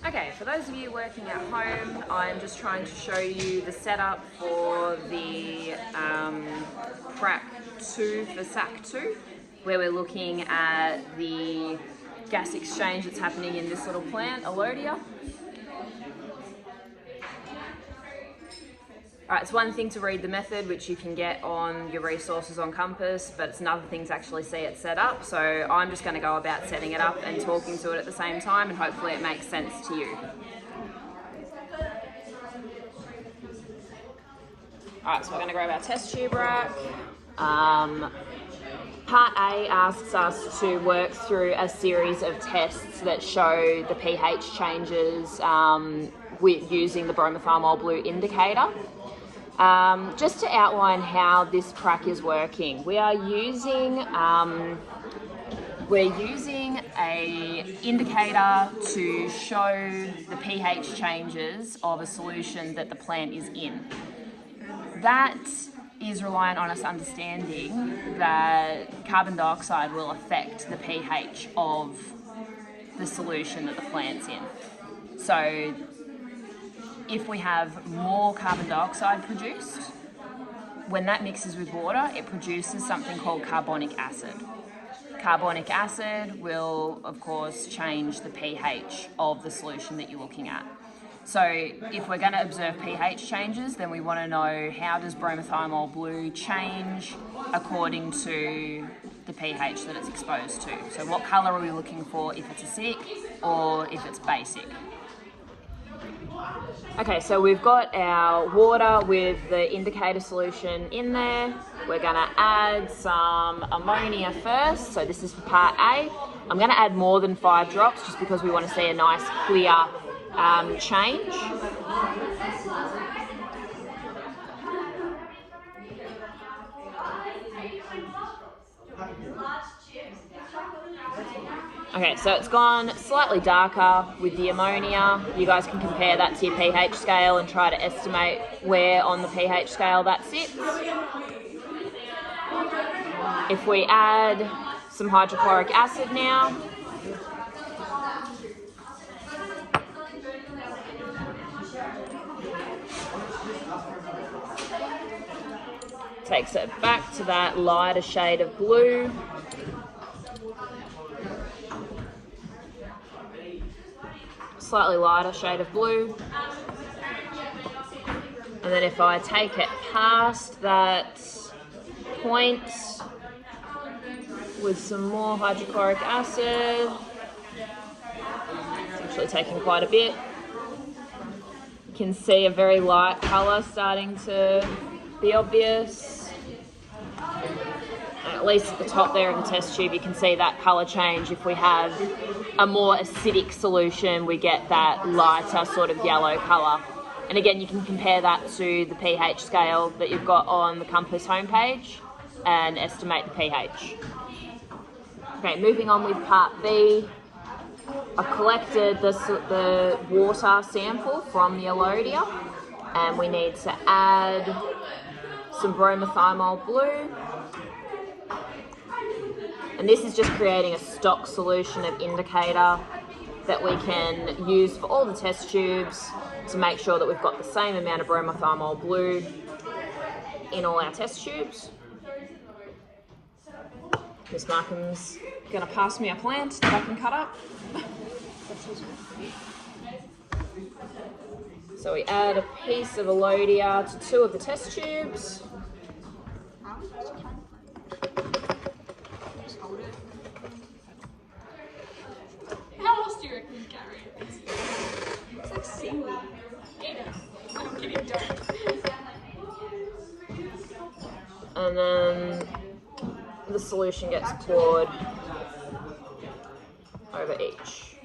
Okay, for those of you working at home, I'm just trying to show you the setup for the crack 2 for SAC 2, where we're looking at the gas exchange that's happening in this little plant, Elodea. Alright, it's one thing to read the method, which you can get on your resources on Compass, but it's another thing to actually see it set up. So I'm just going to go about setting it up and talking to it at the same time, and hopefully it makes sense to you. Alright, so we're going to grab our test tube rack. Part A asks us to work through a series of tests that show the pH changes with using the bromothymol blue indicator. Just to outline how this crack is working, we're using a indicator to show the pH changes of a solution that the plant is in. That is reliant on us understanding that carbon dioxide will affect the pH of the solution that the plant's in. So if we have more carbon dioxide produced, when that mixes with water, it produces something called carbonic acid. Carbonic acid will, of course, change the pH of the solution that you're looking at. So if we're going to observe pH changes, then we want to know how does bromothymol blue change according to the pH that it's exposed to. So what colour are we looking for if it's acidic or if it's basic? Okay, so we've got our water with the indicator solution in there. We're going to add some ammonia first. So this is for part A. I'm going to add more than 5 drops just because we want to see a nice clear change. Okay, so it's gone slightly darker with the ammonia. You guys can compare that to your pH scale and try to estimate where on the pH scale that sits. If we add some hydrochloric acid now, takes it back to that lighter shade of blue. Slightly lighter shade of blue. And then if I take it past that point with some more hydrochloric acid, it's actually taking quite a bit. You can see a very light colour starting to be obvious. At least at the top there of the test tube, you can see that colour change. If we have a more acidic solution, we get that lighter sort of yellow colour. And again, you can compare that to the pH scale that you've got on the Compass homepage and estimate the pH. Okay, moving on with part B. I've collected the water sample from the Elodea, and we need to add some bromothymol blue. And this is just creating a stock solution of indicator that we can use for all the test tubes to make sure that we've got the same amount of bromothymol blue in all our test tubes. Miss Markham's going to pass me a plant that I can cut up. So we add a piece of Elodea to 2 of the test tubes. How else do you reckon you carry it? It's like seaweed. I'm kidding, don't. And then the solution gets poured over each.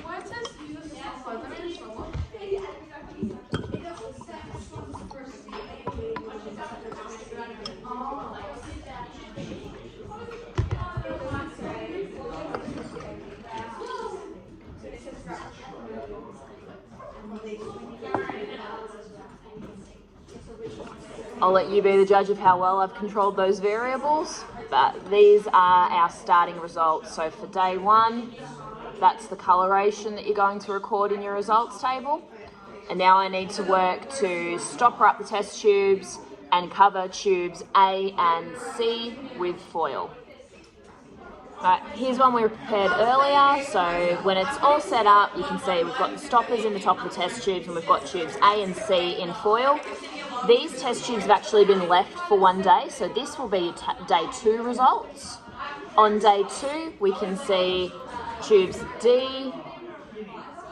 Why it says use fuzz? I'll let you be the judge of how well I've controlled those variables, but these are our starting results. So for day 1, that's the coloration that you're going to record in your results table. And now I need to work to stopper up the test tubes and cover tubes A and C with foil. Right, here's one we prepared earlier. So when it's all set up, you can see we've got the stoppers in the top of the test tubes and we've got tubes A and C in foil. These test tubes have actually been left for one day, so this will be day 2 results. On day 2, we can see tubes D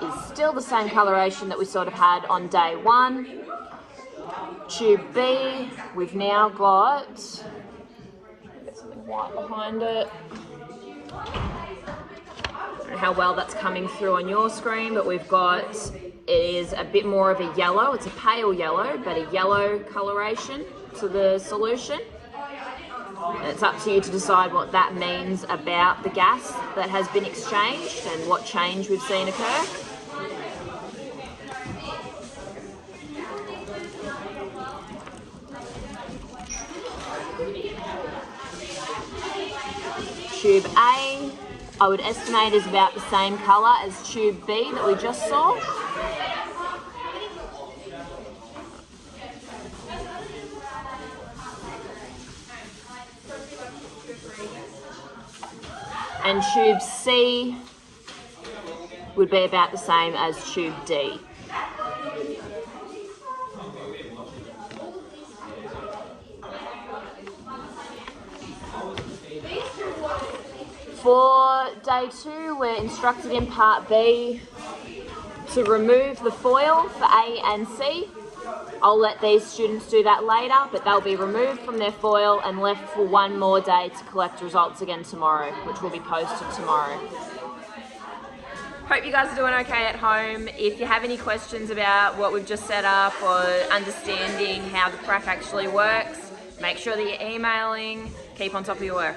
is still the same coloration that we sort of had on day 1. Tube B, we've now got, get something white behind it. I don't know how well that's coming through on your screen, but we've got, it is a bit more of a yellow. It's a pale yellow, but a yellow coloration to the solution. And it's up to you to decide what that means about the gas that has been exchanged and what change we've seen occur. Tube A, I would estimate is about the same colour as tube B that we just saw. And tube C would be about the same as tube D. For day 2, we're instructed in part B to remove the foil for A and C. I'll let these students do that later, but they'll be removed from their foil and left for one more day to collect results again tomorrow, which will be posted tomorrow. Hope you guys are doing okay at home. If you have any questions about what we've just set up or understanding how the prac actually works, make sure that you're emailing. Keep on top of your work.